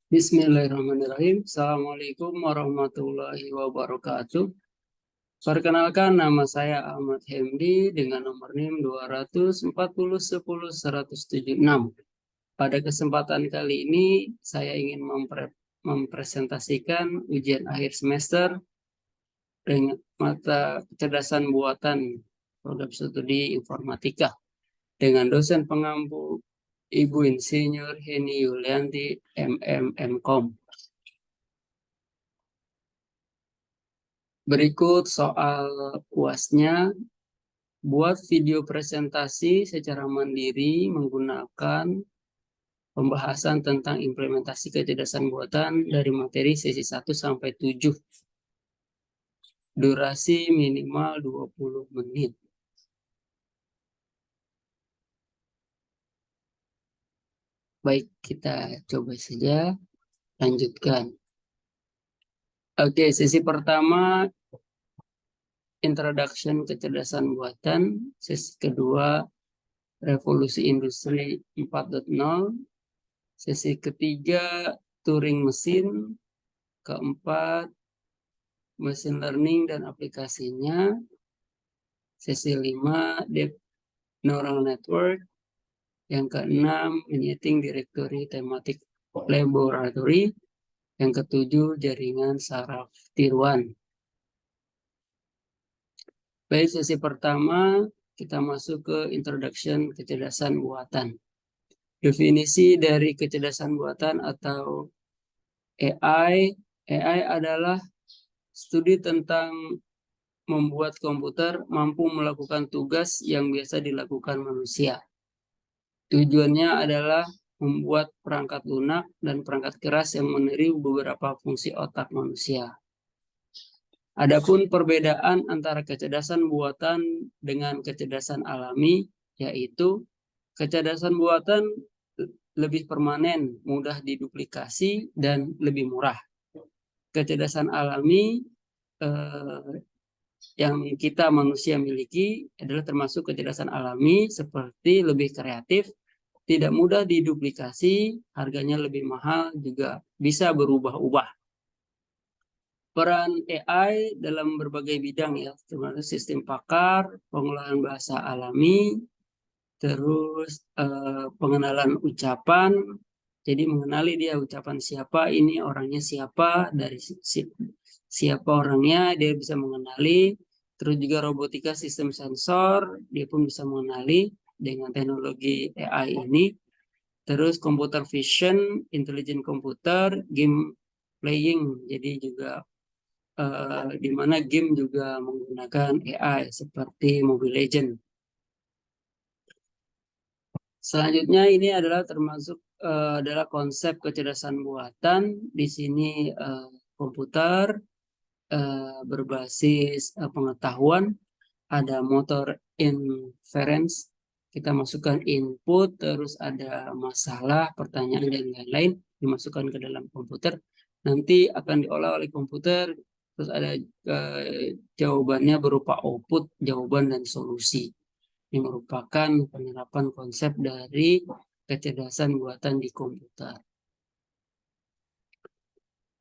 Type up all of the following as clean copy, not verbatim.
Bismillahirrahmanirrahim. Assalamualaikum warahmatullahi wabarakatuh. Perkenalkan, nama saya Ahmad Hemdi dengan nomor NIM 240100176. Pada kesempatan kali ini, saya ingin mempresentasikan ujian akhir semester dengan mata kecerdasan buatan program studi informatika dengan dosen pengampu Ibu Insinyur Heni Yulianti, MM.Com. Berikut soal UAS-nya. Buat video presentasi secara mandiri menggunakan pembahasan tentang implementasi kecerdasan buatan dari materi sesi 1 sampai 7. Durasi minimal 20 menit. Baik, kita coba saja lanjutkan. Oke, sesi pertama Introduction Kecerdasan Buatan, sesi kedua Revolusi Industri 4.0, sesi ketiga Turing Mesin, keempat Machine Learning dan aplikasinya, sesi 5 Deep Neural Network, yang keenam Menyetting Directory Thematic Laboratory, yang ketujuh Jaringan Saraf Tiruan. Baik, sesi pertama kita masuk ke Introduction Kecerdasan Buatan. Definisi dari kecerdasan buatan atau AI. AI adalah studi tentang membuat komputer mampu melakukan tugas yang biasa dilakukan manusia. Tujuannya adalah membuat perangkat lunak dan perangkat keras yang meniru beberapa fungsi otak manusia. Adapun perbedaan antara kecerdasan buatan dengan kecerdasan alami, yaitu kecerdasan buatan lebih permanen, mudah diduplikasi, dan lebih murah. Kecerdasan alami yang kita manusia miliki adalah termasuk kecerdasan alami seperti lebih kreatif, tidak mudah diduplikasi, harganya lebih mahal, juga bisa berubah-ubah. Peran AI dalam berbagai bidang ya, termasuk sistem pakar, pengolahan bahasa alami, terus pengenalan ucapan. Jadi mengenali dia ucapan siapa, ini orangnya siapa, dari siapa orangnya dia bisa mengenali. Terus juga robotika sistem sensor, dia pun bisa mengenali dengan teknologi AI ini. Terus computer vision, intelligent computer, game playing, jadi juga di mana game juga menggunakan AI seperti Mobile Legends. Selanjutnya ini adalah termasuk adalah konsep kecerdasan buatan. Di sini komputer berbasis pengetahuan, ada motor inference, kita masukkan input, terus ada masalah, pertanyaan, dan lain-lain dimasukkan ke dalam komputer. Nanti akan diolah oleh komputer, terus ada jawabannya berupa output, jawaban, dan solusi. Yang merupakan penerapan konsep dari kecerdasan buatan di komputer.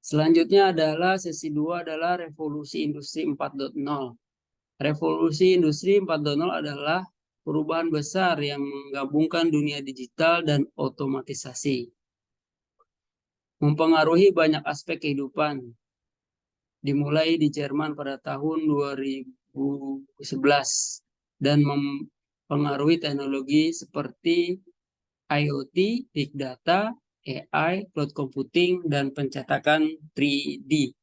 Selanjutnya adalah sesi 2 adalah revolusi industri 4.0. Revolusi industri 4.0 adalah perubahan besar yang menggabungkan dunia digital dan otomatisasi. Mempengaruhi banyak aspek kehidupan. Dimulai di Jerman pada tahun 2011 dan mempengaruhi teknologi seperti IoT, Big Data, AI, Cloud Computing, dan pencetakan 3D.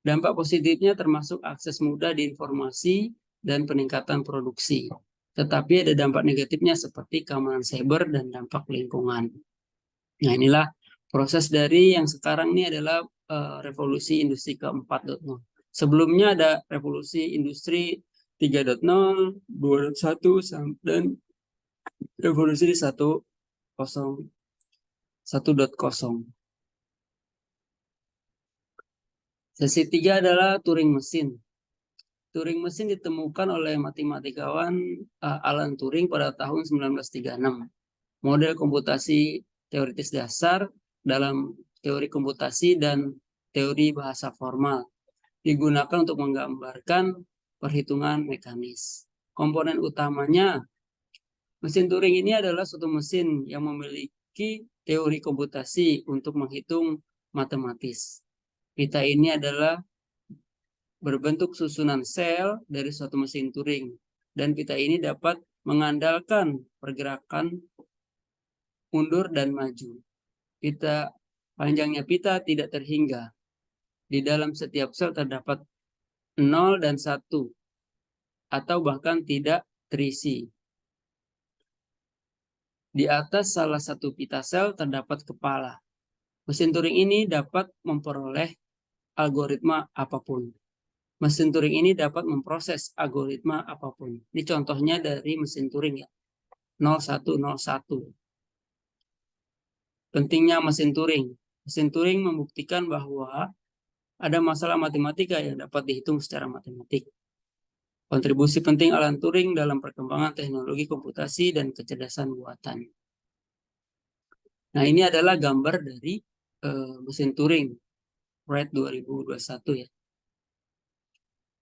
Dampak positifnya termasuk akses mudah di informasi dan peningkatan produksi. Tetapi ada dampak negatifnya seperti keamanan cyber dan dampak lingkungan. Nah, inilah proses dari yang sekarang ini adalah revolusi industri ke-4.0. Sebelumnya ada revolusi industri 3.0, 2.1, dan revolusi 1.0. Sesi 3 adalah Turing mesin. Turing mesin ditemukan oleh matematikawan Alan Turing pada tahun 1936. Model komputasi teoritis dasar dalam teori komputasi dan teori bahasa formal. Digunakan untuk menggambarkan perhitungan mekanis. Komponen utamanya, mesin Turing ini adalah suatu mesin yang memiliki teori komputasi untuk menghitung matematis. Pita ini adalah berbentuk susunan sel dari suatu mesin Turing. Dan pita ini dapat mengandalkan pergerakan mundur dan maju. Panjangnya pita tidak terhingga. Di dalam setiap sel terdapat 0 dan 1 atau bahkan tidak terisi. Di atas salah satu pita sel terdapat kepala. Mesin Turing ini dapat memperoleh algoritma apapun. Mesin Turing ini dapat memproses algoritma apapun. Ini contohnya dari mesin Turing ya. 0101. Pentingnya mesin Turing. Mesin Turing membuktikan bahwa ada masalah matematika yang dapat dihitung secara matematik. Kontribusi penting Alan Turing dalam perkembangan teknologi komputasi dan kecerdasan buatan. Nah, ini adalah gambar dari mesin Turing, Wright 2021 ya.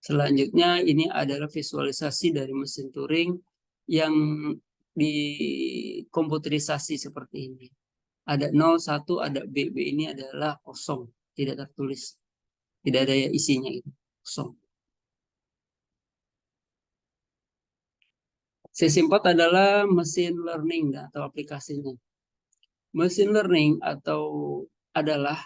Selanjutnya ini adalah visualisasi dari mesin Turing yang dikomputerisasi seperti ini. Ada 0, 1, ada B. B ini adalah kosong, tidak tertulis. Tidak ada isinya itu, kosong. C4 adalah mesin learning atau aplikasinya. Mesin learning adalah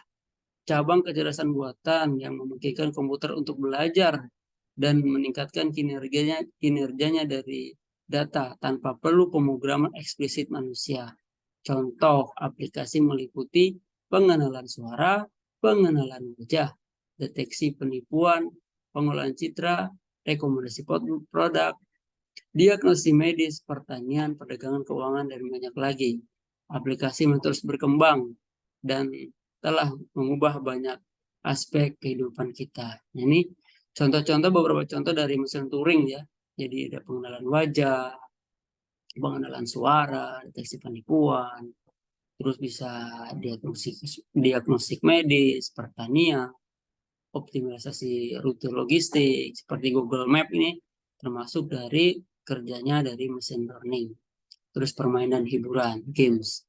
cabang kecerdasan buatan yang memungkinkan komputer untuk belajar dan meningkatkan kinerjanya dari data tanpa perlu pemrograman eksplisit manusia. Contoh aplikasi meliputi pengenalan suara, pengenalan wajah, deteksi penipuan, pengolahan citra, rekomendasi produk, diagnosis medis, pertanian, perdagangan keuangan, dan banyak lagi. Aplikasi terus berkembang dan telah mengubah banyak aspek kehidupan kita. Ini contoh-contoh, beberapa contoh dari mesin Turing ya. Jadi ada pengenalan wajah, pengenalan suara, deteksi penipuan, terus bisa diagnostik medis, pertanian, optimalisasi rute logistik seperti Google Map ini termasuk dari kerjanya dari mesin learning. Terus permainan hiburan, games.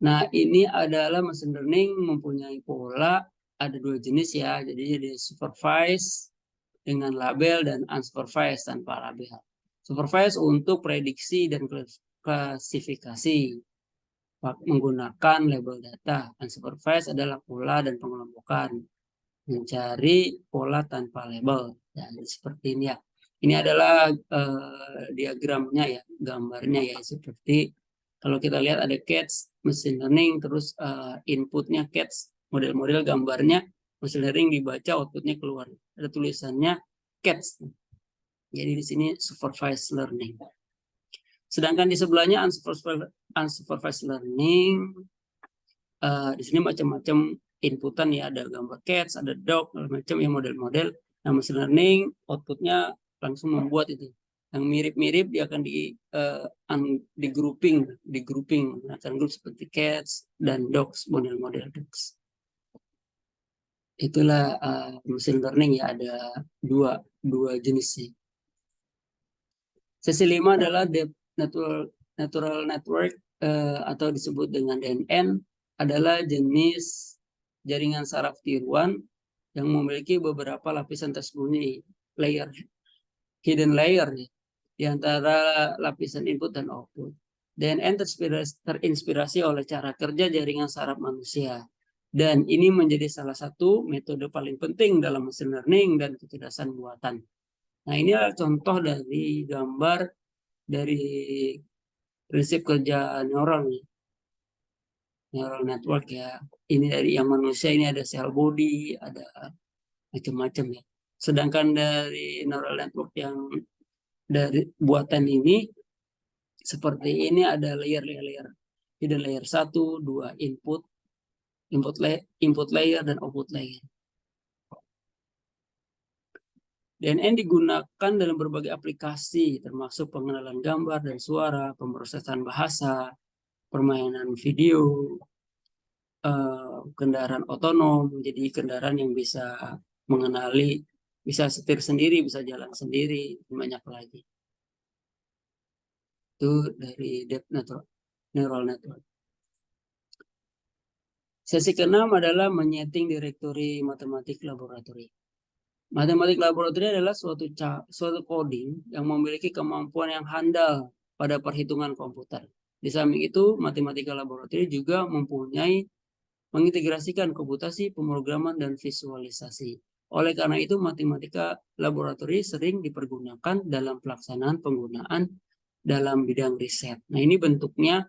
Nah, ini adalah mesin learning mempunyai pola, ada dua jenis ya. Jadi ada supervised dengan label dan unsupervised tanpa label. Supervised untuk prediksi dan klasifikasi menggunakan label data. Unsupervised adalah pola dan pengelompokan, mencari pola tanpa label. Dan seperti ini ya. Ini adalah diagramnya ya, gambarnya ya, seperti kalau kita lihat ada CATS, mesin learning, terus inputnya CATS, model-model gambarnya, mesin learning dibaca, outputnya keluar. Ada tulisannya CATS. Jadi di sini supervised learning. Sedangkan di sebelahnya unsupervised learning, di sini macam-macam inputan ya, ada gambar CATS, ada doc, macam ya model-model. Nah, mesin learning outputnya langsung membuat itu. Yang mirip-mirip dia akan di grouping menggunakan grup seperti CATS dan docs, model-model docs. Itulah mesin learning ya, ada dua jenis sih. Sesi 5 adalah natural network atau disebut dengan DNN, adalah jenis jaringan saraf tiruan yang memiliki beberapa lapisan tersembunyi, hidden layer di antara lapisan input dan output. DNN terinspirasi oleh cara kerja jaringan saraf manusia. Dan ini menjadi salah satu metode paling penting dalam mesin learning dan kecerdasan buatan. Nah, ini adalah contoh dari gambar dari prinsip kerja neural network ya. Ini dari yang manusia, ini ada sel body, ada macam-macam ya. Sedangkan dari neural network yang dari buatan ini seperti ini, ada layer-layer. Hidden layer 1, 2 input layer dan output layer. DNN digunakan dalam berbagai aplikasi termasuk pengenalan gambar dan suara, pemrosesan bahasa, permainan video, kendaraan otonom, jadi kendaraan yang bisa mengenali, bisa setir sendiri, bisa jalan sendiri, banyak lagi. Itu dari deep neural network. Sesi ke-6 adalah menyeting direktori matematik laboratori. Matematik laboratori adalah suatu coding yang memiliki kemampuan yang handal pada perhitungan komputer. Di samping itu, matematika laboratori juga mempunyai mengintegrasikan komputasi, pemrograman, dan visualisasi. Oleh karena itu, matematika laboratori sering dipergunakan dalam pelaksanaan penggunaan dalam bidang riset. Nah, ini bentuknya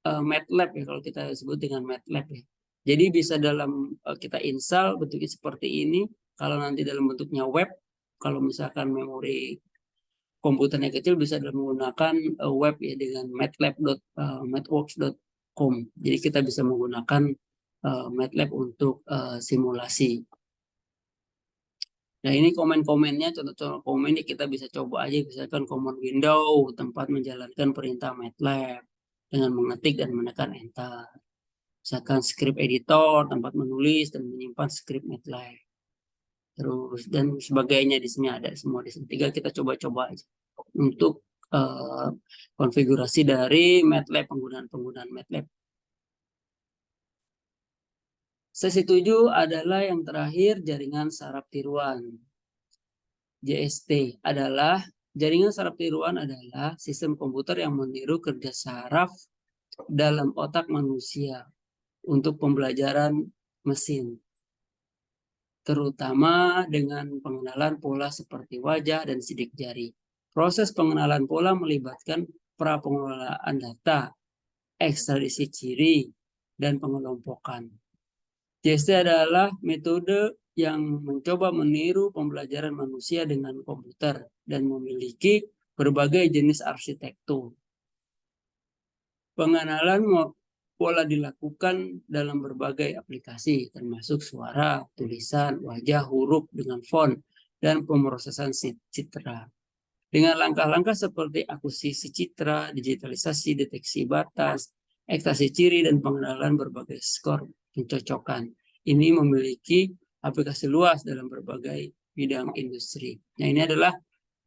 MATLAB ya, kalau kita sebut dengan MATLAB ya. Jadi bisa kita install bentuknya seperti ini. Kalau nanti dalam bentuknya web, kalau misalkan memori komputernya kecil bisa menggunakan web ya dengan matlab.mathworks.com. Jadi kita bisa menggunakan MATLAB untuk simulasi. Nah, ini komen-komennya, contoh-contoh komen ini kita bisa coba aja, misalkan command window tempat menjalankan perintah MATLAB dengan mengetik dan menekan enter. Misalkan script editor tempat menulis dan menyimpan script MATLAB. Terus dan sebagainya di sini ada semua di sini. Tinggal kita coba-coba aja untuk konfigurasi dari MATLAB, penggunaan MATLAB. Sesi 7 adalah yang terakhir, jaringan saraf tiruan. JST adalah jaringan saraf tiruan adalah sistem komputer yang meniru kerja saraf dalam otak manusia untuk pembelajaran mesin, terutama dengan pengenalan pola seperti wajah dan sidik jari. Proses pengenalan pola melibatkan prapengelolaan data, ekstradisi ciri, dan pengelompokan. JST adalah metode yang mencoba meniru pembelajaran manusia dengan komputer dan memiliki berbagai jenis arsitektur. Pengenalan pola dilakukan dalam berbagai aplikasi, termasuk suara, tulisan, wajah, huruf dengan font, dan pemrosesan citra. Dengan langkah-langkah seperti akuisisi citra, digitalisasi, deteksi batas, ekstraksi ciri, dan pengenalan berbagai skor pencocokan. Ini memiliki aplikasi luas dalam berbagai bidang industri. Nah, ini adalah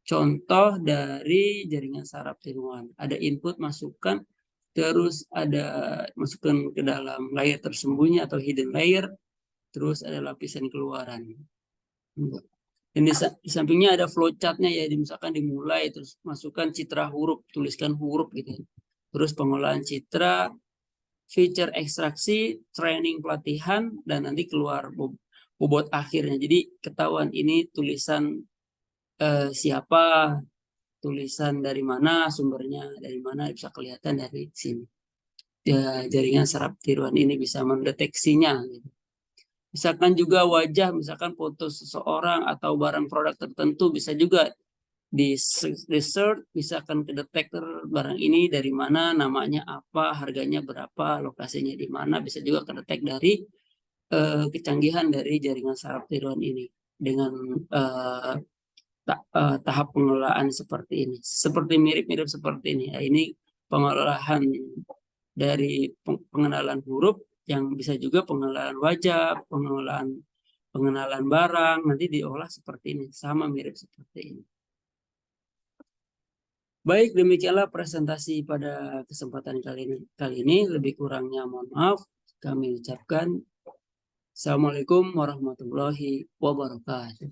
contoh dari jaringan saraf tiruan. Ada input, masukan, terus ada masukkan ke dalam layer tersembunyi atau hidden layer, terus ada lapisan keluaran. Dan di sampingnya ada flowchart-nya ya, misalkan dimulai terus masukkan citra huruf, tuliskan huruf gitu. Terus pengolahan citra, feature ekstraksi, training pelatihan, dan nanti keluar bobot akhirnya. Jadi ketahuan ini tulisan siapa, tulisan dari mana, sumbernya dari mana, bisa kelihatan dari sini. Ya, jaringan saraf tiruan ini bisa mendeteksinya. Gitu. Misalkan juga wajah, misalkan foto seseorang atau barang produk tertentu bisa juga di search, misalkan ke detektor barang ini dari mana, namanya apa, harganya berapa, lokasinya di mana, bisa juga kedetek dari kecanggihan dari jaringan saraf tiruan ini dengan tahap pengelolaan seperti ini. Seperti mirip-mirip seperti ini. Nah, ini pengolahan dari pengenalan huruf yang bisa juga pengenalan wajah, pengenalan barang, nanti diolah seperti ini, sama mirip seperti ini. Baik, demikianlah presentasi pada kesempatan kali ini. Lebih kurangnya mohon maaf. Kami ucapkan Assalamualaikum warahmatullahi wabarakatuh.